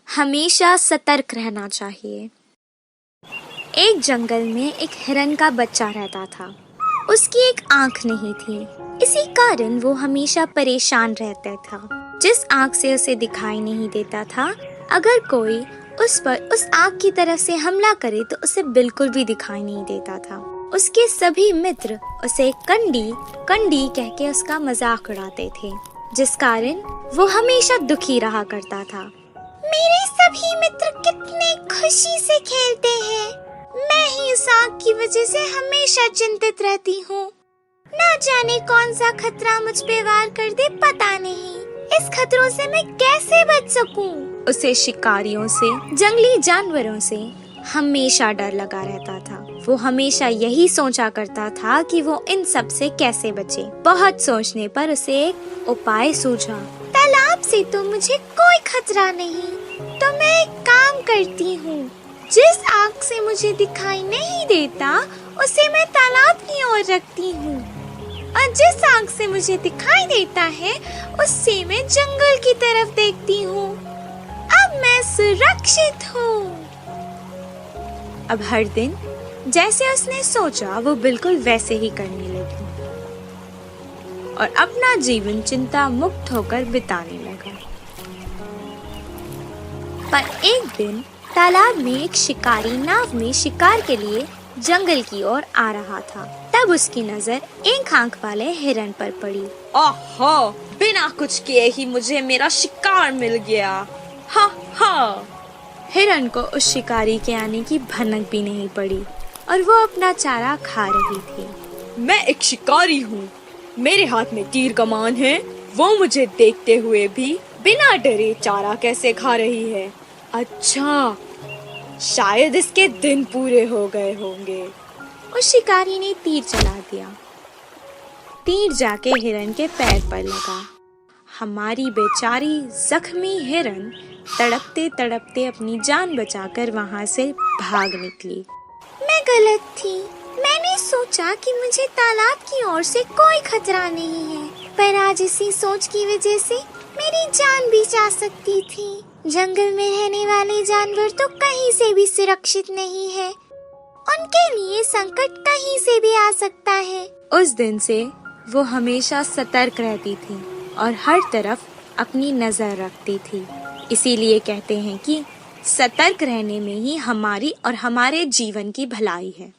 हमेशा सतर्क रहना चाहिए। एक जंगल में एक हिरन का बच्चा रहता था। उसकी एक आंख नहीं थी, इसी कारण वो हमेशा परेशान रहता था। जिस आंख से उसे दिखाई नहीं देता था, अगर कोई उस पर उस आंख की तरफ से हमला करे तो उसे बिल्कुल भी दिखाई नहीं देता था। उसके सभी मित्र उसे कंडी कंडी कह के उसका मजाक उड़ाते थे, जिस कारण वो हमेशा दुखी रहा करता था। मेरे सभी मित्र कितने खुशी से खेलते हैं, मैं ही इस आग की वजह से हमेशा चिंतित रहती हूँ। ना जाने कौन सा खतरा मुझ पे वार कर दे, पता नहीं। इस खतरों से मैं कैसे बच सकूं? उसे शिकारियों से, जंगली जानवरों से हमेशा डर लगा रहता था। वो हमेशा यही सोचा करता था कि वो इन सब से कैसे बचे। बहुत सोचने पर उसे एक उपाय सूझा। तालाब से तो मुझे कोई खतरा नहीं, तो मैं एक काम करती हूँ। जिस आग से मुझे दिखाई नहीं देता, उसे मैं तालाब की ओर रखती हूँ, और जिस आग से मुझे दिखाई देता है, उससे मैं जंगल की तरफ देखती हूँ। अब मैं सुरक्षित हूँ। अब हर दिन जैसे उसने सोचा, वो बिल्कुल वैसे ही करने लगी और अपना जीवन चिंता मुक्त होकर बिताने लगा। पर एक दिन तालाब में एक शिकारी नाव में शिकार के लिए जंगल की ओर आ रहा था। तब उसकी नजर एक आंख वाले हिरन पर पड़ी। ओहो, बिना कुछ किए ही मुझे मेरा शिकार मिल गया। हा हा। हिरन को उस शिकारी के आने की भनक भी नहीं पड़ी और वो अपना चारा खा रही थी। मैं एक शिकारी हूँ, मेरे हाथ में तीर कमान है। वो मुझे देखते हुए भी बिना डरे चारा कैसे खा रही है। अच्छा, शायद इसके दिन पूरे हो गए होंगे। उस शिकारी ने तीर चला दिया। तीर जाके हिरन के पैर पर लगा। हमारी बेचारी जख्मी हिरन तड़पते तड़पते अपनी जान बचाकर वहाँ से भाग निकली। मैं गलत थी। मैंने सोचा कि मुझे तालाब की ओर से कोई खतरा नहीं है, पर आज इसी सोच की वजह से मेरी जान भी जा सकती थी। जंगल में रहने वाले जानवर तो कहीं से भी सुरक्षित नहीं है, उनके लिए संकट कहीं से भी आ सकता है। उस दिन से वो हमेशा सतर्क रहती थी और हर तरफ अपनी नजर रखती थी। इसीलिए कहते हैं कि सतर्क रहने में ही हमारी और हमारे जीवन की भलाई है।